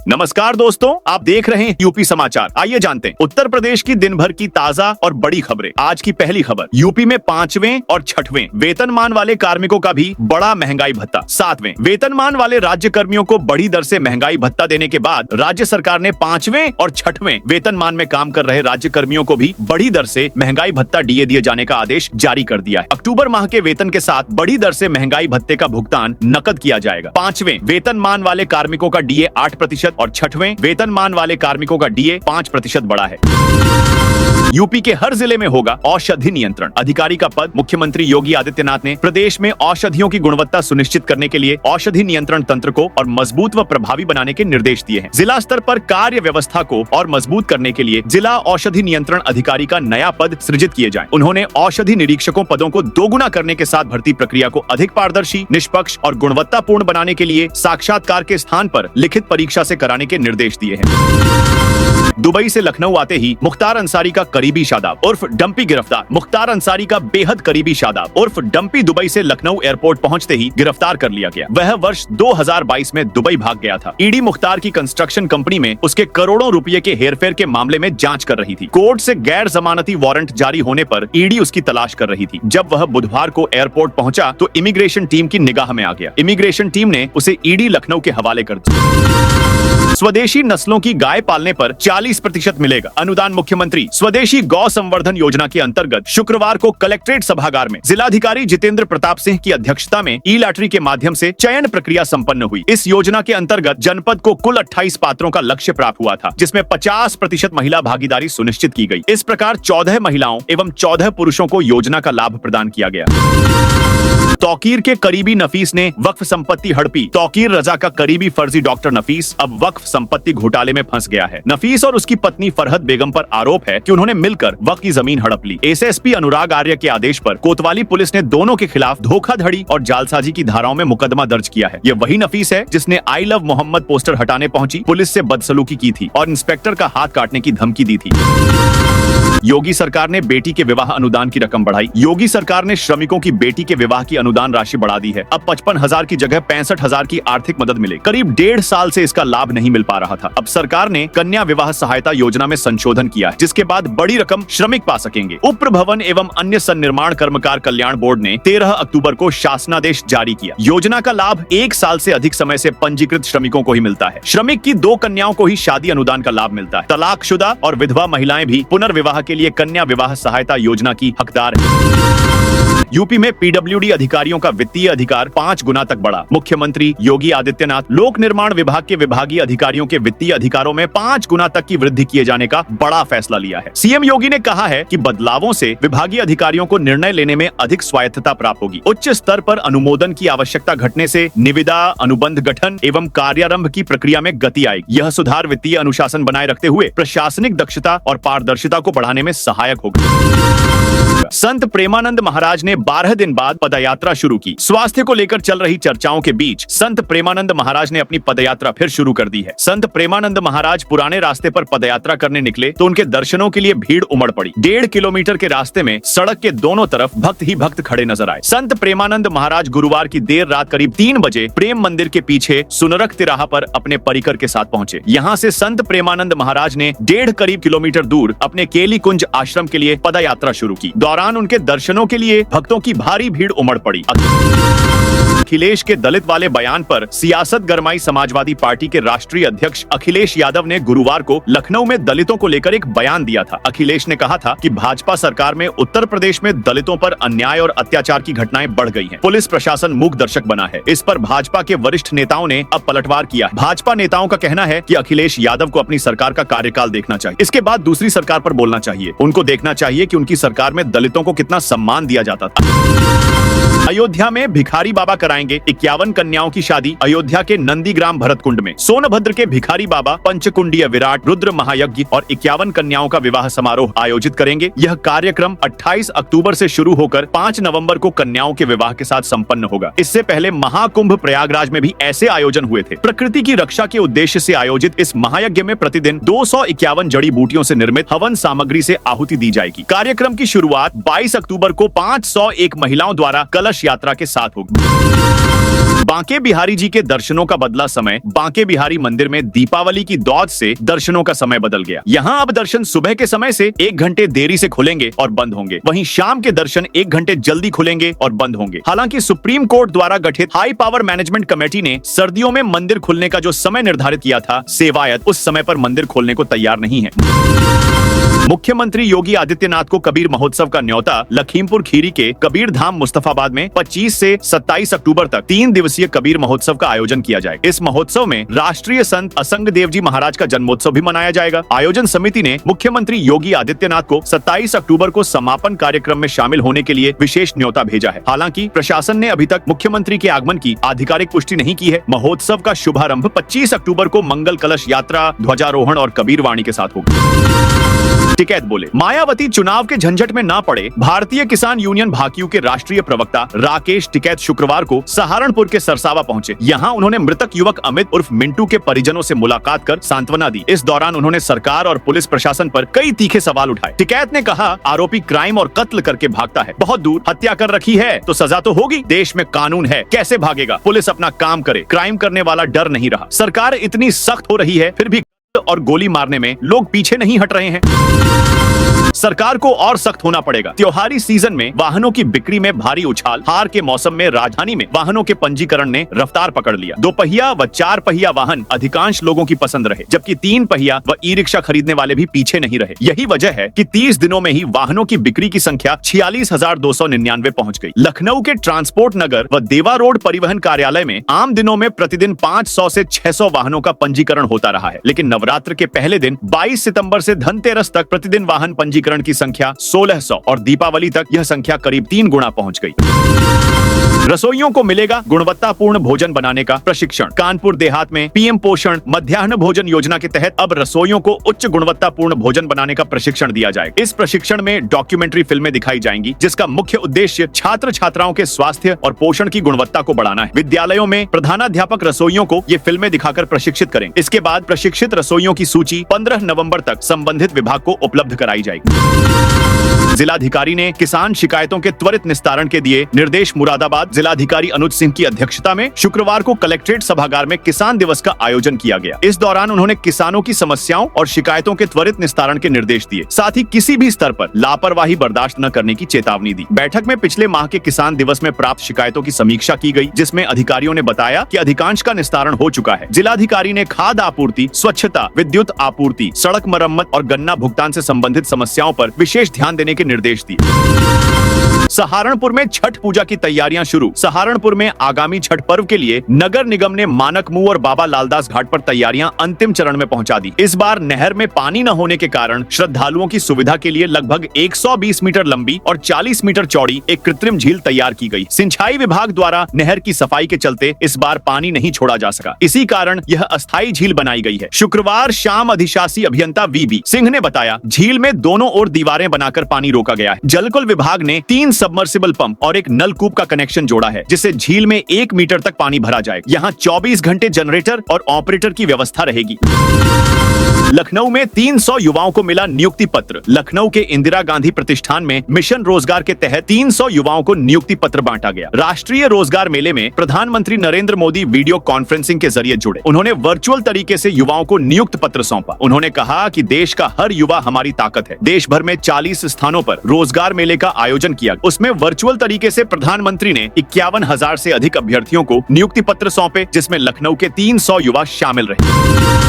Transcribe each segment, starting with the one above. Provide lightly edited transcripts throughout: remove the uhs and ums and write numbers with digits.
नमस्कार दोस्तों, आप देख रहे हैं यूपी समाचार। आइए जानते हैं उत्तर प्रदेश की दिन भर की ताजा और बड़ी खबरें। आज की पहली खबर, यूपी में 5वें और 6वें वेतनमान वाले कार्मिकों का भी बड़ा महंगाई भत्ता। 7वें वेतनमान वाले राज्य कर्मियों को बड़ी दर से महंगाई भत्ता देने के बाद राज्य सरकार ने 5वें और 6वें वेतनमान में काम कर रहे राज्य कर्मियों को भी बड़ी दर से महंगाई भत्ता डीए दिए जाने का आदेश जारी कर दिया है। अक्टूबर माह के वेतन के साथ बड़ी दर से महंगाई भत्ते का भुगतान नकद किया जाएगा। 5वें वेतनमान वाले कार्मिकों का डीए 8% और 6वें वेतनमान वाले कार्मिकों का डीए 5% बढ़ा है। यूपी के हर जिले में होगा औषधि नियंत्रण अधिकारी का पद। मुख्यमंत्री योगी आदित्यनाथ ने प्रदेश में औषधियों की गुणवत्ता सुनिश्चित करने के लिए औषधि नियंत्रण तंत्र को और मजबूत व प्रभावी बनाने के निर्देश दिए हैं। जिला स्तर पर कार्य व्यवस्था को और मजबूत करने के लिए जिला औषधि नियंत्रण अधिकारी का नया पद सृजित किए जाए। उन्होंने औषधि निरीक्षकों पदों को दोगुना करने के साथ भर्ती प्रक्रिया को अधिक पारदर्शी, निष्पक्ष और गुणवत्तापूर्ण बनाने के लिए साक्षात्कार के स्थान पर लिखित परीक्षा से कराने के निर्देश दिए हैं। दुबई से लखनऊ आते ही मुख्तार अंसारी का करीबी शादाब उर्फ डंपी गिरफ्तार। मुख्तार अंसारी का बेहद करीबी शादाब उर्फ डंपी दुबई से लखनऊ एयरपोर्ट पहुंचते ही गिरफ्तार कर लिया गया। वह वर्ष 2022 में दुबई भाग गया था। ईडी मुख्तार की कंस्ट्रक्शन कंपनी में उसके करोड़ों रुपए के हेरफेर के मामले में जांच कर रही थी। कोर्ट से गैर जमानती वारंट जारी होने पर ईडी उसकी तलाश कर रही थी। जब वह बुधवार को एयरपोर्ट पहुंचा तो इमिग्रेशन टीम की निगाह में आ गया। इमिग्रेशन टीम ने उसे ईडी लखनऊ के हवाले कर दिया। स्वदेशी नस्लों की गाय पालने पर 40% मिलेगा अनुदान। मुख्यमंत्री स्वदेशी गौ संवर्धन योजना के अंतर्गत शुक्रवार को कलेक्ट्रेट सभागार में जिलाधिकारी जितेंद्र प्रताप सिंह की अध्यक्षता में ई लॉटरी के माध्यम से चयन प्रक्रिया संपन्न हुई। इस योजना के अंतर्गत जनपद को कुल 28 पात्रों का लक्ष्य प्राप्त हुआ था, जिसमें 50% महिला भागीदारी सुनिश्चित की गई। इस प्रकार 14 महिलाओं एवं 14 पुरुषों को योजना का लाभ प्रदान किया गया। तौकीर के करीबी नफीस ने वक्फ संपत्ति हड़पी। तौकीर रजा का करीबी फर्जी डॉक्टर नफीस अब वक्फ संपत्ति घोटाले में फंस गया है। नफीस और उसकी पत्नी फरहत बेगम पर आरोप है कि उन्होंने मिलकर वक्फ की जमीन हड़प ली। एसएसपी अनुराग आर्य के आदेश पर कोतवाली पुलिस ने दोनों के खिलाफ धोखाधड़ी और जालसाजी की धाराओं में मुकदमा दर्ज किया है। ये वही नफीस है जिसने आई लव मोहम्मद पोस्टर हटाने पहुंची पुलिस से बदसलूकी की थी और इंस्पेक्टर का हाथ काटने की धमकी दी थी। योगी सरकार ने बेटी के विवाह अनुदान की रकम बढ़ाई। योगी सरकार ने श्रमिकों की बेटी के विवाह की अनुदान राशि बढ़ा दी है। अब 55,000 की जगह 65,000 की आर्थिक मदद मिले। करीब 1.5 साल से इसका लाभ नहीं मिल पा रहा था। अब सरकार ने कन्या विवाह सहायता योजना में संशोधन किया है, जिसके बाद बड़ी रकम श्रमिक पा सकेंगे। उप भवन एवं अन्य सन्निर्माण कर्मकार कल्याण बोर्ड ने 13 अक्टूबर को शासनादेश जारी किया। योजना का लाभ 1 साल से अधिक समय से पंजीकृत श्रमिकों को ही मिलता है। श्रमिक की 2 कन्याओं को ही शादी अनुदान का लाभ मिलता है। तलाकशुदा और विधवा महिलाएं भी पुनर्विवाह के लिए कन्या विवाह सहायता योजना की हकदार है। यूपी में पीडब्ल्यूडी अधिकारियों का वित्तीय अधिकार 5 गुना तक बढ़ा। मुख्यमंत्री योगी आदित्यनाथ लोक निर्माण विभाग के विभागीय अधिकारियों के वित्तीय अधिकारों में 5 गुना तक की वृद्धि किए जाने का बड़ा फैसला लिया है। सीएम योगी ने कहा है कि बदलावों से विभागीय अधिकारियों को निर्णय लेने में अधिक स्वायत्तता प्राप्त होगी। उच्च स्तर पर अनुमोदन की आवश्यकता घटने से निविदा, अनुबंध गठन एवं कार्यारंभ की प्रक्रिया में गति आएगी। यह सुधार वित्तीय अनुशासन बनाए रखते हुए प्रशासनिक दक्षता और पारदर्शिता को बढ़ाने में सहायक होगा। संत प्रेमानंद महाराज ने 12 दिन बाद पदयात्रा शुरू की। स्वास्थ्य को लेकर चल रही चर्चाओं के बीच संत प्रेमानंद महाराज ने अपनी पदयात्रा फिर शुरू कर दी है। संत प्रेमानंद महाराज पुराने रास्ते पर पदयात्रा करने निकले तो उनके दर्शनों के लिए भीड़ उमड़ पड़ी। 1.5 किलोमीटर के रास्ते में सड़क के दोनों तरफ भक्त ही भक्त खड़े नजर आए। संत प्रेमानंद महाराज गुरुवार की देर रात करीब 3 बजे प्रेम मंदिर के पीछे सुनरक तिराहा पर अपने परिकर के साथ पहुंचे। यहाँ से संत प्रेमानंद महाराज ने 1.5 करीब किलोमीटर दूर अपने केली कुंज आश्रम के लिए पदयात्रा शुरू की। दौरान उनके दर्शनों के लिए भक्तों की भारी भीड़ उमड़ पड़ी। अखिलेश के दलित वाले बयान पर सियासत गरमाई। समाजवादी पार्टी के राष्ट्रीय अध्यक्ष अखिलेश यादव ने गुरुवार को लखनऊ में दलितों को लेकर एक बयान दिया था। अखिलेश ने कहा था कि भाजपा सरकार में उत्तर प्रदेश में दलितों पर अन्याय और अत्याचार की घटनाएं बढ़ गई हैं। पुलिस प्रशासन मूक दर्शक बना है। इस पर भाजपा के वरिष्ठ नेताओं ने अब पलटवार किया। भाजपा नेताओं का कहना है कि अखिलेश यादव को अपनी सरकार का कार्यकाल देखना चाहिए, इसके बाद दूसरी सरकार पर बोलना चाहिए। उनको देखना चाहिए कि उनकी सरकार में दलितों को कितना सम्मान दिया जाता था। अयोध्या में भिखारी बाबा कराएंगे 51 कन्याओं की शादी। अयोध्या के नंदीग्राम भरतकुंड में सोनभद्र के भिखारी बाबा पंचकुंडीय विराट रुद्र महायज्ञ और 51 कन्याओं का विवाह समारोह आयोजित करेंगे। यह कार्यक्रम 28 अक्टूबर से शुरू होकर 5 नवंबर को कन्याओं के विवाह के साथ संपन्न होगा। इससे पहले महाकुंभ प्रयागराज में भी ऐसे आयोजन हुए थे। प्रकृति की रक्षा के उद्देश्य से आयोजित इस महायज्ञ में प्रतिदिन 251 जड़ी बूटियों से निर्मित हवन सामग्री से आहुति दी जाएगी। कार्यक्रम की शुरुआत 22 अक्टूबर को 501 महिलाओं द्वारा कलश कलश यात्रा के साथ होगी। बांके बिहारी जी के दर्शनों का बदला समय। बांके बिहारी मंदिर में दीपावली की दौड़ से दर्शनों का समय बदल गया। यहाँ अब दर्शन सुबह के समय से 1 घंटे देरी से खुलेंगे और बंद होंगे। वहीं शाम के दर्शन 1 घंटे जल्दी खुलेंगे और बंद होंगे। हालांकि सुप्रीम कोर्ट द्वारा गठित हाई पावर मैनेजमेंट कमेटी ने सर्दियों में मंदिर खुलने का जो समय निर्धारित किया था, सेवायत उस समय पर मंदिर खोलने को तैयार नहीं है। मुख्यमंत्री योगी आदित्यनाथ को कबीर महोत्सव का न्योता लखीमपुर खीरी के कबीर धाम मुस्तफाबाद में 25 से 27 अक्टूबर तक 3 दिवसीय कबीर महोत्सव का आयोजन किया जाएगा। इस महोत्सव में राष्ट्रीय संत असंग देव जी महाराज का जन्मोत्सव भी मनाया जाएगा। आयोजन समिति ने मुख्यमंत्री योगी आदित्यनाथ को 27 अक्टूबर को समापन कार्यक्रम में शामिल होने के लिए विशेष न्योता भेजा है। हालांकि प्रशासन ने अभी तक मुख्यमंत्री के आगमन की आधिकारिक पुष्टि नहीं की है। महोत्सव का शुभारंभ 25 अक्टूबर को मंगल कलश यात्रा, ध्वजारोहण और कबीर वाणी के साथ होगा। टिकैत बोले, मायावती चुनाव के झंझट में ना पड़े। भारतीय किसान यूनियन भाकियू के राष्ट्रीय प्रवक्ता राकेश टिकैत शुक्रवार को सहारनपुर के सरसावा पहुंचे। यहां उन्होंने मृतक युवक अमित उर्फ मिंटू के परिजनों से मुलाकात कर सांत्वना दी। इस दौरान उन्होंने सरकार और पुलिस प्रशासन पर कई तीखे सवाल उठाए। टिकैत ने कहा, आरोपी क्राइम और कत्ल करके भागता है, बहुत दूर हत्या कर रखी है तो सजा तो होगी। देश में कानून है, कैसे भागेगा? पुलिस अपना काम करे, क्राइम करने वाला डर नहीं रहा। सरकार इतनी सख्त हो रही है, फिर भी और गोली मारने में लोग पीछे नहीं हट रहे हैं। सरकार को और सख्त होना पड़ेगा। त्योहारी सीजन में वाहनों की बिक्री में भारी उछाल। हार के मौसम में राजधानी में वाहनों के पंजीकरण ने रफ्तार पकड़ लिया। 2 पहिया व 4 पहिया वाहन अधिकांश लोगों की पसंद रहे, जबकि 3 पहिया व ई रिक्शा खरीदने वाले भी पीछे नहीं रहे। यही वजह है कि 30 दिनों में ही वाहनों की बिक्री की संख्या 46,299 पहुंच गई। लखनऊ के ट्रांसपोर्ट नगर व देवा रोड परिवहन कार्यालय में आम दिनों में प्रतिदिन 500 से 600 वाहनों का पंजीकरण होता रहा है, लेकिन नवरात्र के पहले दिन 22 सितंबर से धनतेरस तक प्रतिदिन वाहन पंजीकरण की संख्या 1600 और दीपावली तक यह संख्या करीब 3 गुना पहुंच गई। रसोइयों को मिलेगा गुणवत्तापूर्ण भोजन बनाने का प्रशिक्षण। कानपुर देहात में पीएम पोषण मध्याह्न भोजन योजना के तहत अब रसोइयों को उच्च गुणवत्तापूर्ण भोजन बनाने का प्रशिक्षण दिया जाएगा। इस प्रशिक्षण में डॉक्यूमेंट्री फिल्में दिखाई जाएंगी, जिसका मुख्य उद्देश्य छात्र छात्राओं के स्वास्थ्य और पोषण की गुणवत्ता को बढ़ाना है। विद्यालयों में प्रधानाध्यापक रसोइयों को ये फिल्में दिखाकर प्रशिक्षित करेंगे। इसके बाद प्रशिक्षित रसोइयों की सूची 15 नवंबर तक संबंधित विभाग को उपलब्ध कराई जाएगी। जिलाधिकारी ने किसान शिकायतों के त्वरित निस्तारण के दिए निर्देश। मुरादाबाद जिलाधिकारी अनुज सिंह की अध्यक्षता में शुक्रवार को कलेक्ट्रेट सभागार में किसान दिवस का आयोजन किया गया। इस दौरान उन्होंने किसानों की समस्याओं और शिकायतों के त्वरित निस्तारण के निर्देश दिए। साथ ही किसी भी स्तर पर लापरवाही बर्दाश्त न करने की चेतावनी दी। बैठक में पिछले माह के किसान दिवस में प्राप्त शिकायतों की समीक्षा की गई, जिसमें अधिकारियों ने बताया कि अधिकांश का निस्तारण हो चुका है। जिलाधिकारी ने खाद आपूर्ति, स्वच्छता, विद्युत आपूर्ति, सड़क मरम्मत और गन्ना भुगतान से संबंधित समस्याओं पर विशेष ध्यान देने के निर्देश दिए। सहारनपुर में छठ पूजा की तैयारियां शुरू। सहारनपुर में आगामी छठ पर्व के लिए नगर निगम ने मानक मुंह और बाबा लालदास घाट पर तैयारियां अंतिम चरण में पहुंचा दी। इस बार नहर में पानी न होने के कारण श्रद्धालुओं की सुविधा के लिए लगभग 120 मीटर लंबी और 40 मीटर चौड़ी एक कृत्रिम झील तैयार की गई। सिंचाई विभाग द्वारा नहर की सफाई के चलते इस बार पानी नहीं छोड़ा जा सका। इसी कारण यह अस्थायी झील बनाई गई है। शुक्रवार शाम अधिशासी अभियंता वीबी सिंह ने बताया, झील में दोनों ओर दीवारें बनाकर पानी रोका गया है। जलकुल विभाग ने 3 सबमर्सिबल पंप और एक नलकूप का कनेक्शन जोड़ा है, जिससे झील में 1 मीटर तक पानी भरा जाए। यहाँ 24 घंटे जनरेटर और ऑपरेटर की व्यवस्था रहेगी। लखनऊ में 300 युवाओं को मिला नियुक्ति पत्र। लखनऊ के इंदिरा गांधी प्रतिष्ठान में मिशन रोजगार के तहत 300 युवाओं को नियुक्ति पत्र बांटा गया। राष्ट्रीय रोजगार मेले में प्रधानमंत्री नरेंद्र मोदी वीडियो कॉन्फ्रेंसिंग के जरिए जुड़े। उन्होंने वर्चुअल तरीके से युवाओं को नियुक्ति पत्र सौंपा। उन्होंने कहा कि देश का हर युवा हमारी ताकत है। देश भर में 40 स्थानों पर रोजगार मेले का आयोजन किया। उसमें वर्चुअल तरीके से प्रधानमंत्री ने 51,000 से अधिक अभ्यर्थियों को नियुक्ति पत्र सौंपे, जिसमें लखनऊ के 300 युवा शामिल रहे।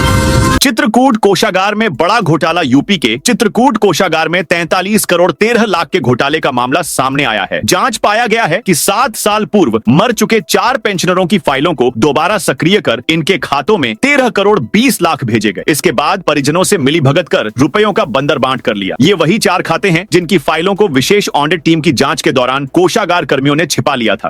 चित्रकूट कोषागार में बड़ा घोटाला। यूपी के चित्रकूट कोषागार में 43 करोड़ 13 लाख के घोटाले का मामला सामने आया है। जांच पाया गया है कि 7 साल पूर्व मर चुके 4 पेंशनरों की फाइलों को दोबारा सक्रिय कर इनके खातों में 13 करोड़ 20 लाख भेजे गए। इसके बाद परिजनों से मिलीभगत कर रुपयों का बंदर बांट कर लिया। ये वही 4 खाते हैं जिनकी फाइलों को विशेष ऑडिट टीम की जांच के दौरान कोषागार कर्मियों ने छिपा लिया था।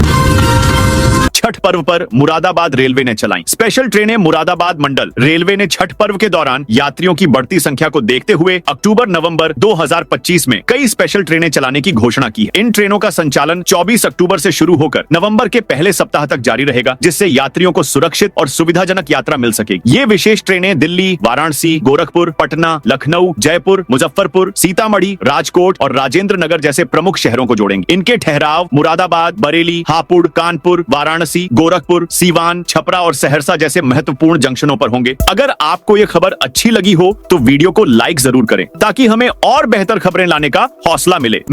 छठ पर्व पर मुरादाबाद रेलवे ने चलाई स्पेशल ट्रेनें। मुरादाबाद मंडल रेलवे ने छठ पर्व के दौरान यात्रियों की बढ़ती संख्या को देखते हुए अक्टूबर-नवंबर 2025 में कई स्पेशल ट्रेनें चलाने की घोषणा की है। इन ट्रेनों का संचालन 24 अक्टूबर से शुरू होकर नवंबर के पहले सप्ताह तक जारी रहेगा, जिससे यात्रियों को सुरक्षित और सुविधाजनक यात्रा मिल सकेगी। ये विशेष ट्रेनें दिल्ली, वाराणसी, गोरखपुर, पटना, लखनऊ, जयपुर, मुजफ्फरपुर, सीतामढ़ी, राजकोट और राजेंद्र नगर जैसे प्रमुख शहरों को जोड़ेंगे। इनके ठहराव मुरादाबाद, बरेली, हापुड़, कानपुर, वाराणसी, गोरखपुर, सीवान, छपरा और सहरसा जैसे महत्वपूर्ण जंक्शनों पर होंगे। अगर आपको ये खबर अच्छी लगी हो तो वीडियो को लाइक जरूर करें ताकि हमें और बेहतर खबरें लाने का हौसला मिले।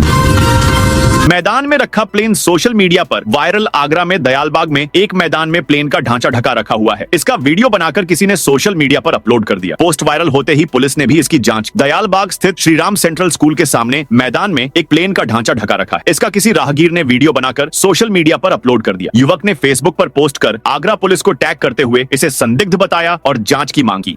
मैदान में रखा प्लेन सोशल मीडिया पर वायरल। आगरा में दयालबाग में एक मैदान में प्लेन का ढांचा ढका रखा हुआ है। इसका वीडियो बनाकर किसी ने सोशल मीडिया पर अपलोड कर दिया। पोस्ट वायरल होते ही पुलिस ने भी इसकी जांच। दयालबाग स्थित श्रीराम सेंट्रल स्कूल के सामने मैदान में एक प्लेन का ढांचा ढका रखा है। इसका किसी राहगीर ने वीडियो बनाकर सोशल मीडिया पर अपलोड कर दिया। युवक ने फेसबुक पर पोस्ट कर आगरा पुलिस को टैग करते हुए इसे संदिग्ध बताया और जांच की मांग की।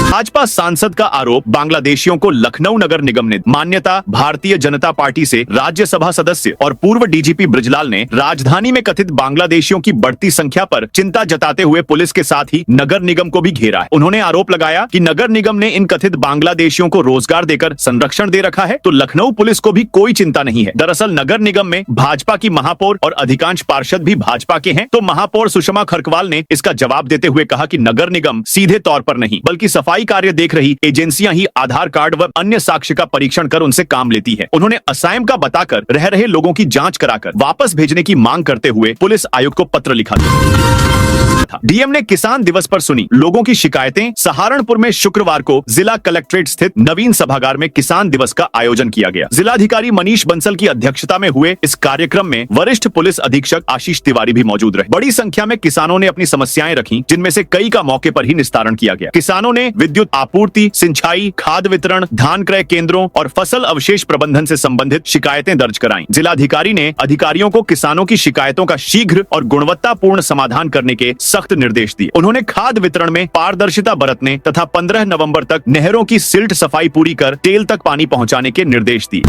भाजपा सांसद का आरोप, बांग्लादेशियों को लखनऊ नगर निगम ने मान्यता। भारतीय जनता पार्टी से राज्यसभा सदस्य और पूर्व डीजीपी बृजलाल ने राजधानी में कथित बांग्लादेशियों की बढ़ती संख्या पर चिंता जताते हुए पुलिस के साथ ही नगर निगम को भी घेरा है। उन्होंने आरोप लगाया कि नगर निगम ने इन कथित बांग्लादेशियों को रोजगार देकर संरक्षण दे रखा है, तो लखनऊ पुलिस को भी कोई चिंता नहीं है। दरअसल नगर निगम में भाजपा की महापौर और अधिकांश पार्षद भी भाजपा के हैं। तो महापौर सुषमा खरकवाल ने इसका जवाब देते हुए कहा कि नगर निगम सीधे तौर पर नहीं बल्कि सफाई कार्य देख रही एजेंसियां ही आधार कार्ड व अन्य साक्ष्य का परीक्षण कर उनसे काम लेती है। उन्होंने असाइम का बताकर रह रहे लोगों की जांच कराकर वापस भेजने की मांग करते हुए पुलिस आयुक्त को पत्र लिखा था। डीएम ने किसान दिवस पर सुनी लोगों की शिकायतें। सहारनपुर में शुक्रवार को जिला कलेक्ट्रेट स्थित नवीन सभागार में किसान दिवस का आयोजन किया गया। जिलाधिकारी मनीष बंसल की अध्यक्षता में हुए इस कार्यक्रम में वरिष्ठ पुलिस अधीक्षक आशीष तिवारी भी मौजूद रहे। बड़ी संख्या में किसानों ने अपनी समस्याएं रखी, जिनमें से कई का मौके पर ही निस्तारण किया गया। किसानों ने विद्युत आपूर्ति, सिंचाई, खाद वितरण, धान क्रय केंद्रों और फसल अवशेष प्रबंधन से संबंधित शिकायतें दर्ज कराईं। जिलाधिकारी ने अधिकारियों को किसानों की शिकायतों का शीघ्र और गुणवत्तापूर्ण समाधान करने के सख्त निर्देश दिए। उन्होंने खाद वितरण में पारदर्शिता बरतने तथा 15 नवंबर तक नहरों की सिल्ट सफाई पूरी कर टेल तक पानी पहुंचाने के निर्देश दिए।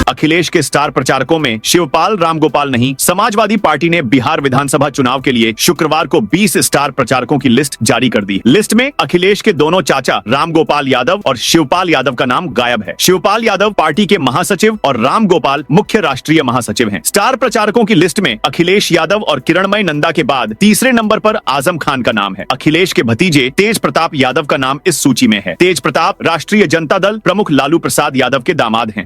अखिलेश के स्टार प्रचारकों में शिवपाल रामगोपाल नहीं, समाजवादी पार्टी ने बिहार विधानसभा चुनाव के लिए शुक्रवार को 20 स्टार प्रचारकों की लिस्ट जारी कर दी। लिस्ट में अखिलेश के दोनों चाचा रामगोपाल यादव और शिवपाल यादव का नाम गायब है। शिवपाल यादव पार्टी के महासचिव और रामगोपाल मुख्य राष्ट्रीय महासचिव हैं। स्टार प्रचारकों की लिस्ट में अखिलेश यादव और किरणमय नंदा के बाद तीसरे नंबर पर आजम खान का नाम है। अखिलेश के भतीजे तेज प्रताप यादव का नाम इस सूची में है। तेज प्रताप राष्ट्रीय जनता दल प्रमुख लालू प्रसाद यादव के दामाद हैं।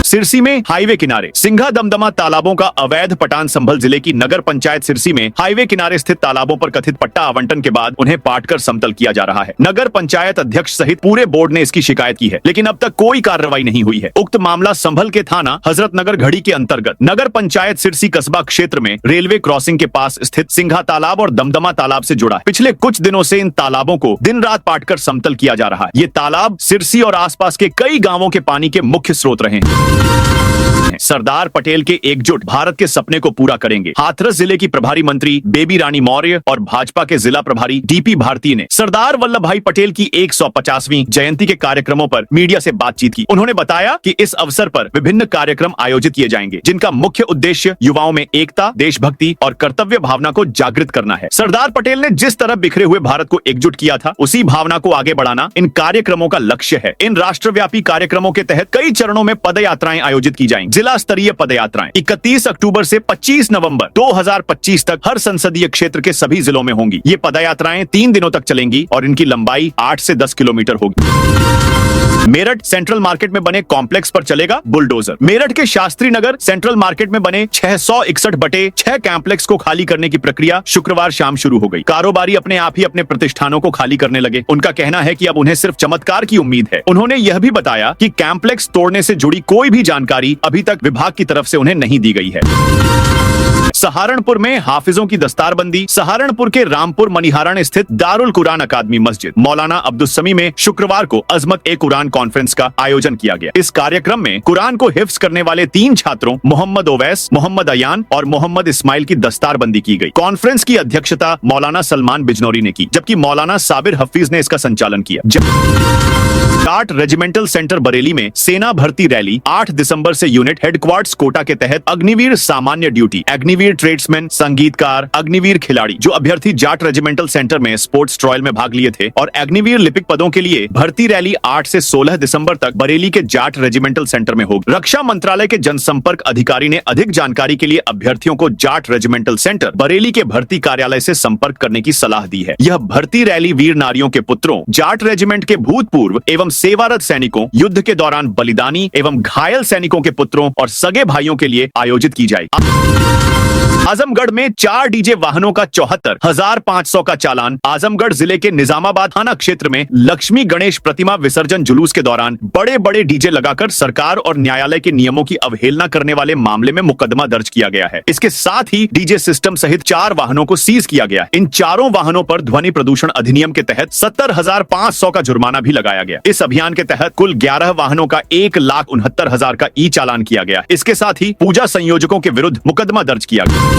सिरसी में हाईवे किनारे सिंघा दमदमा तालाबों का अवैध पटान। संभल जिले की नगर पंचायत सिरसी में हाईवे किनारे स्थित तालाबों पर कथित पट्टा आवंटन के बाद उन्हें पाटकर समतल किया जा रहा है। नगर पंचायत अध्यक्ष सहित पूरे बोर्ड ने इसकी शिकायत की है, लेकिन अब तक कोई कार्रवाई नहीं हुई है। उक्त मामला संभल के थाना हजरतनगर घड़ी के अंतर्गत नगर पंचायत सिरसी कस्बा क्षेत्र में रेलवे क्रॉसिंग के पास स्थित सिंघा तालाब और दमदमा तालाब से जुड़ा है। पिछले कुछ दिनों से इन तालाबों को दिन रात पाटकर समतल किया जा रहा है। ये तालाब सिरसी और आसपास के कई गांवों के पानी के मुख्य स्रोत रहे हैं। सरदार पटेल के एकजुट भारत के सपने को पूरा करेंगे। हाथरस जिले की प्रभारी मंत्री बेबी रानी मौर्य और भाजपा के जिला प्रभारी डीपी भारती ने सरदार वल्लभ भाई पटेल की 150वीं जयंती के कार्यक्रमों पर मीडिया से बातचीत की। उन्होंने बताया कि इस अवसर पर विभिन्न कार्यक्रम आयोजित किए जाएंगे, जिनका मुख्य उद्देश्य युवाओं में एकता, देशभक्ति और कर्तव्य भावना को जागृत करना है। सरदार पटेल ने जिस तरह बिखरे हुए भारत को एकजुट किया था, उसी भावना को आगे बढ़ाना इन कार्यक्रमों का लक्ष्य है। इन राष्ट्रव्यापी कार्यक्रमों के तहत कई चरणों में पद यात्राएं आयोजित की जाएंगी। जिला स्तरीय पद यात्राएं 31 अक्टूबर से 25 नवंबर 2025 तक हर संसदीय क्षेत्र के सभी जिलों में होंगी। ये पद यात्राएं 3 दिनों तक चलेंगी और इनकी लंबाई 8 से 10 किलोमीटर होगी। मेरठ सेंट्रल मार्केट में बने कॉम्प्लेक्स पर चलेगा बुलडोजर। मेरठ के शास्त्री नगर सेंट्रल मार्केट में बने 661/6 कॉम्प्लेक्स को खाली करने की प्रक्रिया शुक्रवार शाम शुरू हो गई। कारोबारी अपने आप ही अपने प्रतिष्ठानों को खाली करने लगे। उनका कहना है कि अब उन्हें सिर्फ चमत्कार की उम्मीद है। उन्होंने यह भी बताया कि कॉम्प्लेक्स तोड़ने से जुड़ी कोई भी जानकारी अभी तक विभाग की तरफ से उन्हें नहीं दी गई है। सहारनपुर में हाफिजों की दस्तारबंदी। सहारनपुर के रामपुर मनिहारण स्थित दारुल कुरान अकादमी मस्जिद मौलाना अब्दुल समी में शुक्रवार को अजमत ए कुरान कॉन्फ्रेंस का आयोजन किया गया। इस कार्यक्रम में कुरान को हिफ्ज करने वाले 3 छात्रों मोहम्मद ओवैस, मोहम्मद अयान और मोहम्मद इस्माइल की दस्तारबंदी की गई। कॉन्फ्रेंस की अध्यक्षता मौलाना सलमान बिजनौरी ने की, जबकि मौलाना साबिर हफीज ने इसका संचालन किया। जाट रेजिमेंटल सेंटर बरेली में सेना भर्ती रैली 8 दिसंबर से यूनिट हेडक्वार्टर्स कोटा के तहत अग्निवीर सामान्य ड्यूटी, अग्निवीर ट्रेड्समैन, संगीतकार, अग्निवीर खिलाड़ी जो अभ्यर्थी जाट रेजिमेंटल सेंटर में स्पोर्ट्स ट्रायल में भाग लिए थे और अग्निवीर लिपिक पदों के लिए भर्ती रैली 8 से 16 दिसंबर तक बरेली के जाट रेजिमेंटल सेंटर में होगी। रक्षा मंत्रालय के जनसंपर्क अधिकारी ने अधिक जानकारी के लिए अभ्यर्थियों को जाट रेजिमेंटल सेंटर बरेली के भर्ती कार्यालय से संपर्क करने की सलाह दी है। यह भर्ती रैली वीर नारियों के पुत्रों, जाट रेजिमेंट के भूतपूर्व एवं सेवारत सैनिकों, युद्ध के दौरान बलिदानी एवं घायल सैनिकों के पुत्रों और सगे भाइयों के लिए आयोजित की जाएगी। आजमगढ़ में 4 डीजे वाहनों का 74,500 का चालान। आजमगढ़ जिले के निजामाबाद थाना क्षेत्र में लक्ष्मी गणेश प्रतिमा विसर्जन जुलूस के दौरान बड़े बड़े डीजे लगाकर सरकार और न्यायालय के नियमों की अवहेलना करने वाले मामले में मुकदमा दर्ज किया गया है। इसके साथ ही डीजे सिस्टम सहित 4 वाहनों को सीज किया गया। इन चारों वाहनों पर ध्वनि प्रदूषण अधिनियम के तहत 70,500 का जुर्माना भी लगाया गया। इस अभियान के तहत कुल 11 वाहनों का 1,69,000 का ई चालान किया गया। इसके साथ ही पूजा संयोजकों के विरुद्ध मुकदमा दर्ज किया गया।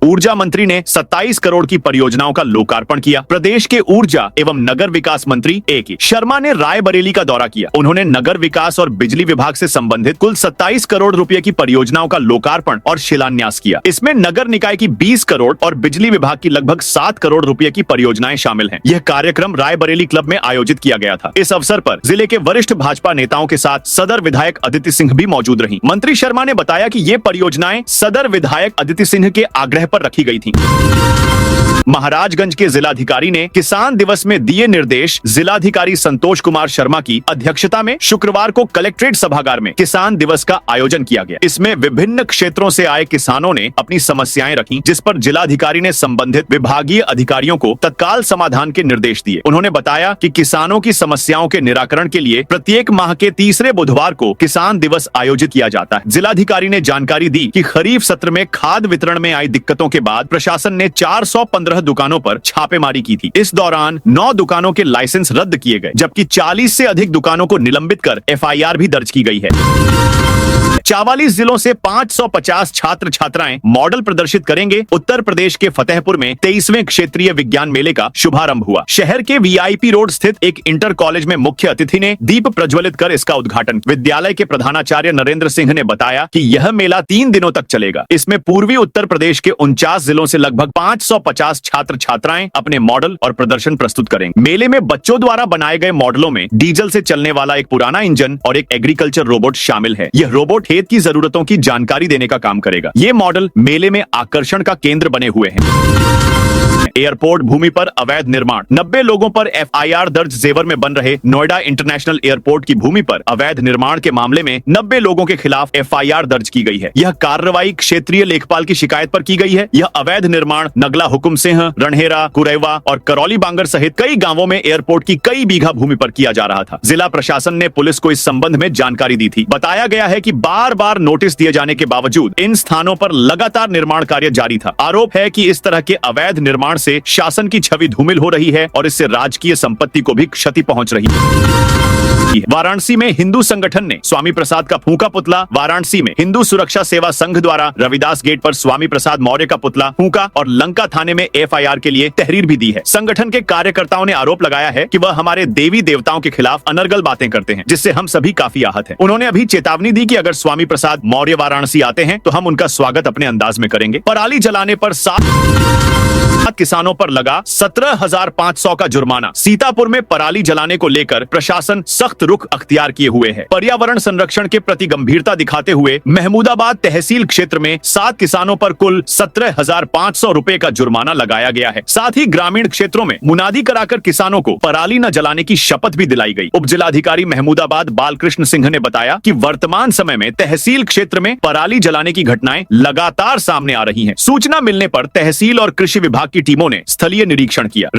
ऊर्जा मंत्री ने 27 करोड़ की परियोजनाओं का लोकार्पण किया। प्रदेश के ऊर्जा एवं नगर विकास मंत्री ए.के. शर्मा ने रायबरेली का दौरा किया। उन्होंने नगर विकास और बिजली विभाग से संबंधित कुल 27 करोड़ रुपए की परियोजनाओं का लोकार्पण और शिलान्यास किया। इसमें नगर निकाय की 20 करोड़ और बिजली विभाग की लगभग 7 करोड़ रुपए की परियोजनाएं शामिल हैं। यह कार्यक्रम रायबरेली क्लब में आयोजित किया गया था। इस अवसर पर जिले के वरिष्ठ भाजपा नेताओं के साथ सदर विधायक अदिति सिंह भी मौजूद रहीं। मंत्री शर्मा ने बताया कि ये परियोजनाएं सदर विधायक अदिति सिंह के आग्रह पर रखी गई थी। महाराजगंज के जिलाधिकारी ने किसान दिवस में दिए निर्देश। जिलाधिकारी संतोष कुमार शर्मा की अध्यक्षता में शुक्रवार को कलेक्ट्रेट सभागार में किसान दिवस का आयोजन किया गया। इसमें विभिन्न क्षेत्रों से आए किसानों ने अपनी समस्याएं रखी, जिस पर जिलाधिकारी ने संबंधित विभागीय अधिकारियों को तत्काल समाधान के निर्देश दिए। उन्होंने बताया कि किसानों की समस्याओं के निराकरण के लिए प्रत्येक माह के तीसरे बुधवार को किसान दिवस आयोजित किया जाता है। जिलाधिकारी ने जानकारी दी कि खरीफ सत्र में खाद वितरण में आई दिक्कतों के बाद प्रशासन ने 415 दुकानों पर छापेमारी की थी। इस दौरान 9 दुकानों के लाइसेंस रद्द किए गए, जबकि 40 से अधिक दुकानों को निलंबित कर एफआईआर भी दर्ज की गई है। 44 जिलों से 550 छात्र छात्राएं मॉडल प्रदर्शित करेंगे। उत्तर प्रदेश के फतेहपुर में 23वें क्षेत्रीय विज्ञान मेले का शुभारंभ हुआ। शहर के वीआईपी रोड स्थित एक इंटर कॉलेज में मुख्य अतिथि ने दीप प्रज्वलित कर इसका उद्घाटन। विद्यालय के प्रधानाचार्य नरेंद्र सिंह ने बताया कि यह मेला 3 दिनों तक चलेगा। इसमें पूर्वी उत्तर प्रदेश के 49 जिलों से लगभग 550 छात्र छात्राएं अपने मॉडल और प्रदर्शन प्रस्तुत करेंगे। मेले में बच्चों द्वारा बनाए गए मॉडलों में डीजल से चलने वाला एक पुराना इंजन और एक एग्रीकल्चर रोबोट शामिल है। यह रोबोट खेत की जरूरतों की जानकारी देने का काम करेगा। ये मॉडल मेले में आकर्षण का केंद्र बने हुए हैं। एयरपोर्ट भूमि पर अवैध निर्माण। 90 लोगों पर एफआईआर दर्ज। जेवर में बन रहे नोएडा इंटरनेशनल एयरपोर्ट की भूमि पर अवैध निर्माण के मामले में 90 लोगों के खिलाफ एफआईआर दर्ज की गई है। यह कार्रवाई क्षेत्रीय लेखपाल की शिकायत पर की गई है। यह अवैध निर्माण नगला हुकुम सिंह, रणहेरा, कुरैवा और करौली बांगर सहित कई गांवों में एयरपोर्ट की कई बीघा भूमि पर किया जा रहा था। जिला प्रशासन ने पुलिस को इस संबंध में जानकारी दी थी। बताया गया है कि बार बार नोटिस दिए जाने के बावजूद इन स्थानों पर लगातार निर्माण कार्य जारी था। आरोप है कि इस तरह के अवैध निर्माण से शासन की छवि धूमिल हो रही है और इससे राजकीय संपत्ति को भी क्षति पहुंच रही है। वाराणसी में हिंदू संगठन ने स्वामी प्रसाद का फूंका पुतला। वाराणसी में हिंदू सुरक्षा सेवा संघ द्वारा रविदास गेट पर स्वामी प्रसाद मौर्य का पुतला फूंका और लंका थाने में एफआईआर के लिए तहरीर भी दी है। संगठन के कार्यकर्ताओं ने आरोप लगाया है कि वह हमारे देवी देवताओं के खिलाफ अनर्गल बातें करते हैं, जिससे हम सभी काफी आहत हैं। उन्होंने अभी चेतावनी दी कि अगर स्वामी प्रसाद मौर्य वाराणसी आते हैं तो हम उनका स्वागत अपने अंदाज में करेंगे। पराली जलाने पर 7 किसानों पर लगा 17,500 का जुर्माना। सीतापुर में पराली जलाने को लेकर प्रशासन सख्त रुख अख्तियार किए हुए है। पर्यावरण संरक्षण के प्रति गंभीरता दिखाते हुए महमूदाबाद तहसील क्षेत्र में 7 किसानों पर कुल 17,500 रुपए का जुर्माना लगाया गया है। साथ ही ग्रामीण क्षेत्रों में मुनादी कराकर किसानों को पराली न जलाने की शपथ भी दिलाई गई। उप जिलाधिकारी महमूदाबाद बालकृष्ण सिंह ने बताया कि वर्तमान समय में तहसील क्षेत्र में पराली जलाने की घटनाएं लगातार सामने आ रही हैं। सूचना मिलने पर तहसील और कृषि विभाग की टीमों ने स्थलीय निरीक्षण किया।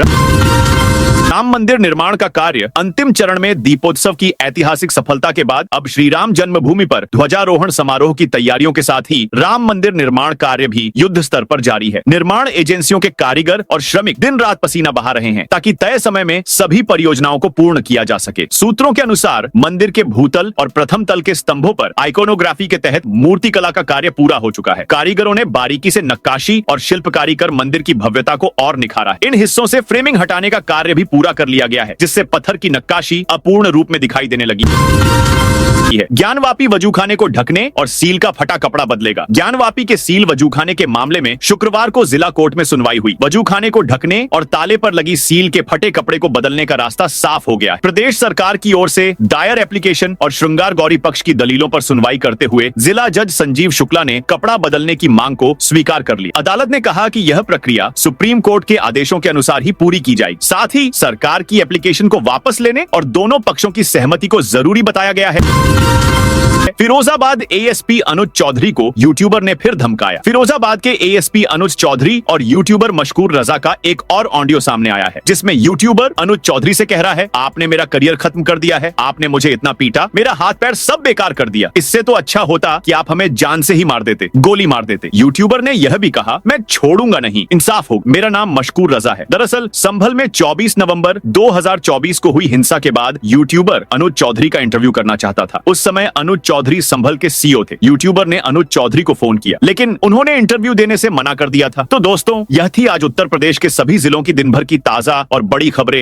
राम मंदिर निर्माण का कार्य अंतिम चरण में। दीपोत्सव की ऐतिहासिक सफलता के बाद अब श्री राम जन्मभूमि पर ध्वजारोहण समारोह की तैयारियों के साथ ही राम मंदिर निर्माण कार्य भी युद्ध स्तर पर जारी है। निर्माण एजेंसियों के कारीगर और श्रमिक दिन रात पसीना बहा रहे हैं ताकि तय समय में सभी परियोजनाओं को पूर्ण किया जा सके। सूत्रों के अनुसार मंदिर के भूतल और प्रथम तल के स्तंभों पर आइकोनोग्राफी के तहत मूर्ति कला का कार्य पूरा हो चुका है। कारीगरों ने बारीकी से नक्काशी और शिल्पकारी कर मंदिर की भव्यता को और निखारा है। इन हिस्सों से फ्रेमिंग हटाने का कार्य भी पूरा पूरा कर लिया गया है, जिससे पत्थर की नक्काशी अपूर्ण रूप में दिखाई देने लगी है। ज्ञानवापी वजूखाने को ढकने और सील का फटा कपड़ा बदलेगा। ज्ञानवापी के सील वजूखाने के मामले में शुक्रवार को जिला कोर्ट में सुनवाई हुई। वजूखाने को ढकने और ताले पर लगी सील के फटे कपड़े को बदलने का रास्ता साफ हो गया है। प्रदेश सरकार की ओर से दायर एप्लीकेशन और श्रृंगार गौरी पक्ष की दलीलों पर सुनवाई करते हुए जिला जज संजीव शुक्ला ने कपड़ा बदलने की मांग को स्वीकार कर लिया। अदालत ने कहा कि यह प्रक्रिया सुप्रीम कोर्ट के आदेशों के अनुसार ही पूरी की जाएगी। साथ ही सरकार की एप्लीकेशन को वापस लेने और दोनों पक्षों की सहमति को जरूरी बताया गया है। फिरोजाबाद एएसपी अनुज चौधरी को यूट्यूबर ने फिर धमकाया। फिरोजाबाद के एएसपी अनुज चौधरी और यूट्यूबर मशकूर रजा का एक और ऑडियो सामने आया है, जिसमें यूट्यूबर अनुज चौधरी से कह रहा है, आपने मेरा करियर खत्म कर दिया है, आपने मुझे इतना पीटा, मेरा हाथ पैर सब बेकार कर दिया, इससे तो अच्छा होता कि आप हमें जान से ही मार देते, गोली मार देते। यूट्यूबर ने यह भी कहा, मैं छोड़ूंगा नहीं, इंसाफ हो, मेरा नाम मशकूर रजा है। दरअसल संभल में 24 नवंबर 2024 को हुई हिंसा के बाद यूट्यूबर अनुज चौधरी का इंटरव्यू करना चाहता था। उस समय अनुज चौधरी संभल के सीईओ थे। यूट्यूबर ने अनुज चौधरी को फोन किया, लेकिन उन्होंने इंटरव्यू देने से मना कर दिया था। तो दोस्तों, यह थी आज उत्तर प्रदेश के सभी जिलों की दिन भर की ताजा और बड़ी खबरें।